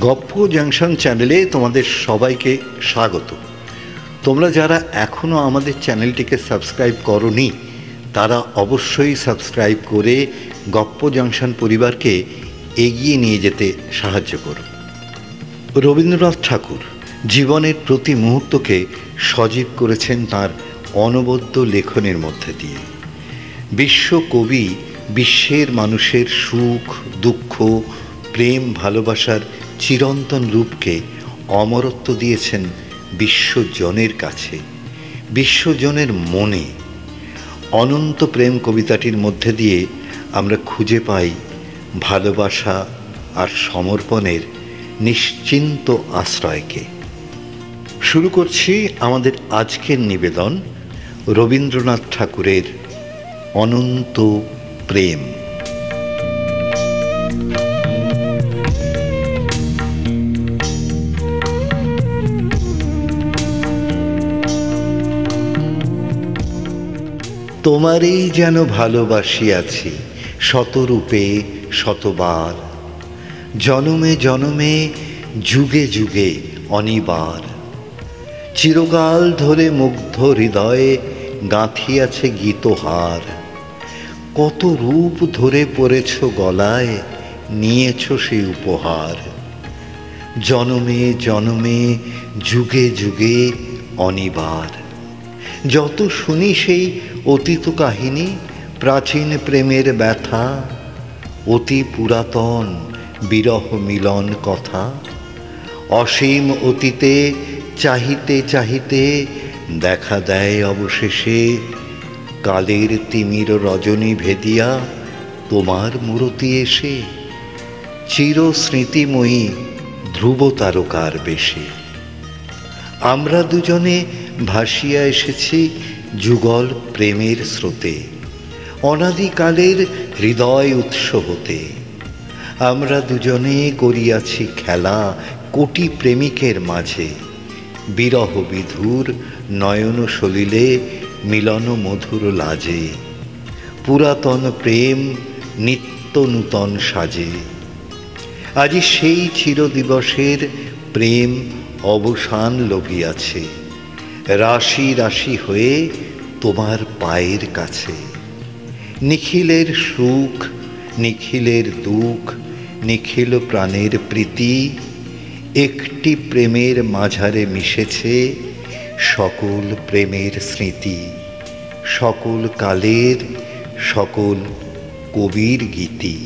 গপ্প জাংশন চ্যানেলে তোমাদের সবাইকে স্বাগত। তোমরা যারা এখনও আমাদের চ্যানেলটিকে সাবস্ক্রাইব করোনি তারা অবশ্যই সাবস্ক্রাইব করে গপ্প জাংশন পরিবারকে এগিয়ে নিয়ে যেতে সাহায্য করো। রবীন্দ্রনাথ ঠাকুর জীবনের প্রতি মুহূর্তকে সজীব করেছেন তাঁর অনবদ্য লেখনের মধ্যে দিয়ে। বিশ্বকবি বিশ্বের মানুষের সুখ দুঃখ প্রেম ভালোবাসার চিরন্তন রূপকে অমরত্ব দিয়েছেন বিশ্বজনের কাছে, বিশ্বজনের মনে। অনন্ত প্রেম কবিতাটির মধ্যে দিয়ে আমরা খুঁজে পাই ভালোবাসা আর সমর্পণের নিশ্চিন্ত আশ্রয়কে। শুরু করছি আমাদের আজকের নিবেদন রবীন্দ্রনাথ ঠাকুরের অনন্ত প্রেম। তোমারই যেন ভালোবাসিয়াছি শতরূপে শতবার, জনমে জনমে যুগে যুগে অনিবার। চিরকাল ধরে মুগ্ধ হৃদয়ে গাঁথিয়াছে গীতহার, কত রূপ ধরে পড়েছ গলায় নিয়েছ সেই উপহার। জনমে জনমে যুগে যুগে অনিবার। যত শুনি সেই অতীত কাহিনী, প্রাচীন প্রেমের ব্যথা, অতি পুরাতন বিরহ মিলন কথা। অসীম অতীতে চাহিতে চাহিতে দেখা দেয় অবশেষে কালের তিমির রজনী ভেদিয়া তোমার মূরতি এসে, চির স্মৃতিময়ী ধ্রুব তারকার বেশে। আমরা দুজনে ভাসিয়া এসেছি যুগল প্রেমের স্রোতে, অনাদিকালের হৃদয় উৎস হতে। আমরা দুজনে করিয়াছি খেলা কোটি প্রেমিকের মাঝে, বিরহ বিধুর নয়ন সলিলে মিলন মধুর লাজে। পুরাতন প্রেম নিত্য নূতন সাজে। আজি সেই চিরদিবসের প্রেম অবসান লভিয়াছে, রাশি রাশি হয়ে তোমার পায়ের কাছে। নিখিলের সুখ নিখিলের দুঃখ নিখিল প্রাণের প্রীতি, একটি প্রেমের মাঝারে মিশেছে সকল প্রেমের স্মৃতি, সকল কালের সকল কবির গীতি।